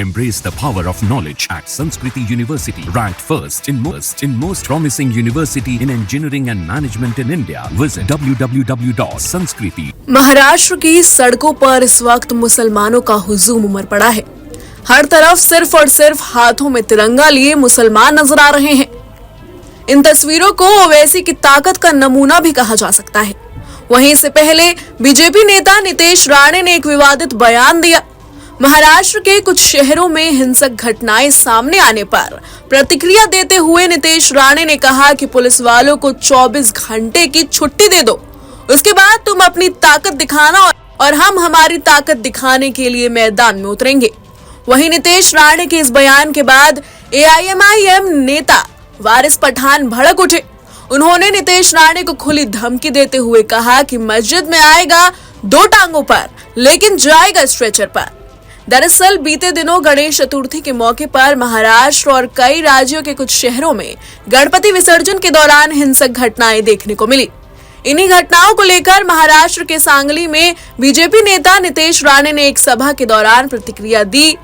Embrace the power of knowledge at Sanskriti University, ranked first in most promising university in engineering and management in India. Visit www.sanskriti. Maharashtra की सड़कों पर इस वक्त मुसलमानों का हुजूम उमड़ पड़ा है। हर तरफ सिर्फ और सिर्फ हाथों में तिरंगा लिए मुसलमान नजर आ रहे हैं। इन तस्वीरों को ओवैसी की ताकत का नमूना भी कहा जा सकता है। वहीं से पहले बीजेपी नेता नीतीश राणे ने एक विवादित बयान दिया। महाराष्ट्र के कुछ शहरों में हिंसक घटनाएं सामने आने पर प्रतिक्रिया देते हुए नीतीश राणे ने कहा कि पुलिस वालों को 24 घंटे की छुट्टी दे दो, उसके बाद तुम अपनी ताकत दिखाना और हम हमारी ताकत दिखाने के लिए मैदान में उतरेंगे। वहीं नीतीश राणे के इस बयान के बाद AIMIM नेता वारिस पठान भड़क उठे। उन्होंने नीतीश राणे को खुली धमकी देते हुए कहा कि मस्जिद में आएगा 2 टांगों पर, लेकिन जाएगा स्ट्रेचर पर। दरअसल बीते दिनों गणेश चतुर्थी के मौके पर महाराष्ट्र और कई राज्यों के कुछ शहरों में गणपति विसर्जन के दौरान हिंसक घटनाएं देखने को मिली। इन्हीं घटनाओं को लेकर महाराष्ट्र के सांगली में बीजेपी नेता नीतीश राणे ने एक सभा के दौरान प्रतिक्रिया दी।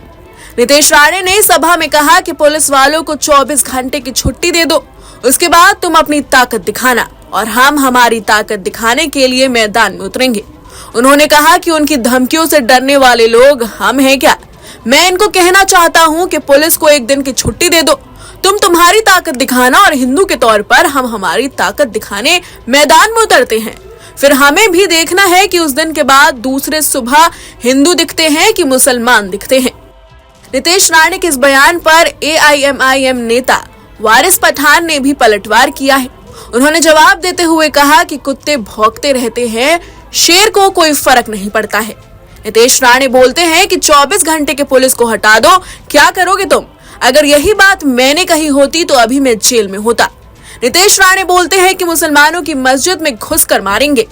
नीतीश राणे ने सभा में कहा कि पुलिस वालों को 24 घंटे की छुट्टी दे दो, उसके बाद तुम अपनी ताकत दिखाना और हम हमारी ताकत दिखाने के लिए मैदान में उतरेंगे। उन्होंने कहा कि उनकी धमकियों से डरने वाले लोग हम हैं क्या? मैं इनको कहना चाहता हूं कि पुलिस को एक दिन की छुट्टी दे दो, तुम तुम्हारी ताकत दिखाना और हिंदू के तौर पर हम हमारी ताकत दिखाने मैदान में उतरते हैं। फिर हमें भी देखना है कि उस दिन के बाद दूसरे सुबह हिंदू दिखते हैं कि मुसलमान दिखते हैं। नीतीश राणे के इस बयान पर AIMIM नेता वारिस पठान ने भी पलटवार किया है। उन्होंने जवाब देते हुए कहा कि कुत्ते भौंकते रहते हैं, शेर को कोई फर्क नहीं पड़ता है। नीतीश राणे बोलते हैं कि 24 घंटे के पुलिस को हटा दो, क्या करोगे तुम? अगर यही बात मैंने कही होती तो अभी मैं जेल में होता। नीतीश राणे बोलते हैं कि मुसलमानों की मस्जिद में घुसकर मारेंगे।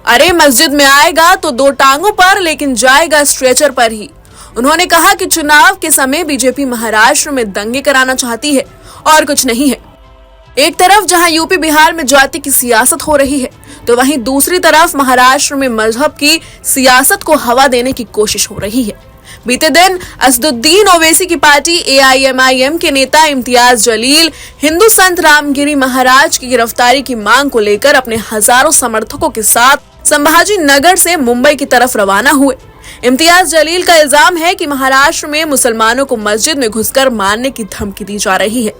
अरे मस्जिद में आएगा तो 2 टांगों पर, लेकिन जाएगा स्ट्रेचर पर ही। उन्होंने कहा कि चुनाव के समय बीजेपी महाराष्ट्र में दंगे कराना चाहती है और कुछ नहीं है। एक तरफ जहां यूपी बिहार में जाति की सियासत हो रही है, तो वहीं दूसरी तरफ महाराष्ट्र में मजहब की सियासत को हवा देने की कोशिश हो रही है। बीते दिन असदुद्दीन ओवैसी की पार्टी AIMIM के नेता इम्तियाज जलील हिंदू संत रामगिरी महाराज की गिरफ्तारी की मांग को लेकर अपने हजारों समर्थकों के साथ संभाजी नगर से मुंबई की तरफ रवाना हुए। इम्तियाज जलील का इल्जाम है कि महाराष्ट्र में मुसलमानों को मस्जिद में घुसकर मारने की धमकी दी जा रही है,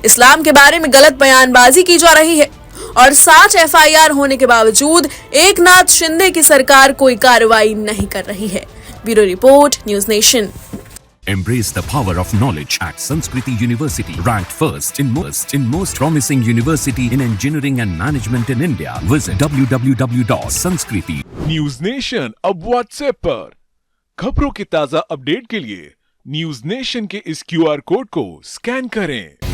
इस्लाम के बारे में गलत बयानबाजी की जा रही है और 7 FIR होने के बावजूद एकनाथ शिंदे की सरकार कोई कार्रवाई नहीं कर रही है। Bureau report, news nation. Embrace the power of knowledge at Sanskriti University, ranked first in most promising university in engineering and management in India. Visit www.sanskriti. News nation अब व्हाट्सएप पर खबरों के ताजा अपडेट के लिए न्यूज नेशन के इस QR code को स्कैन करें।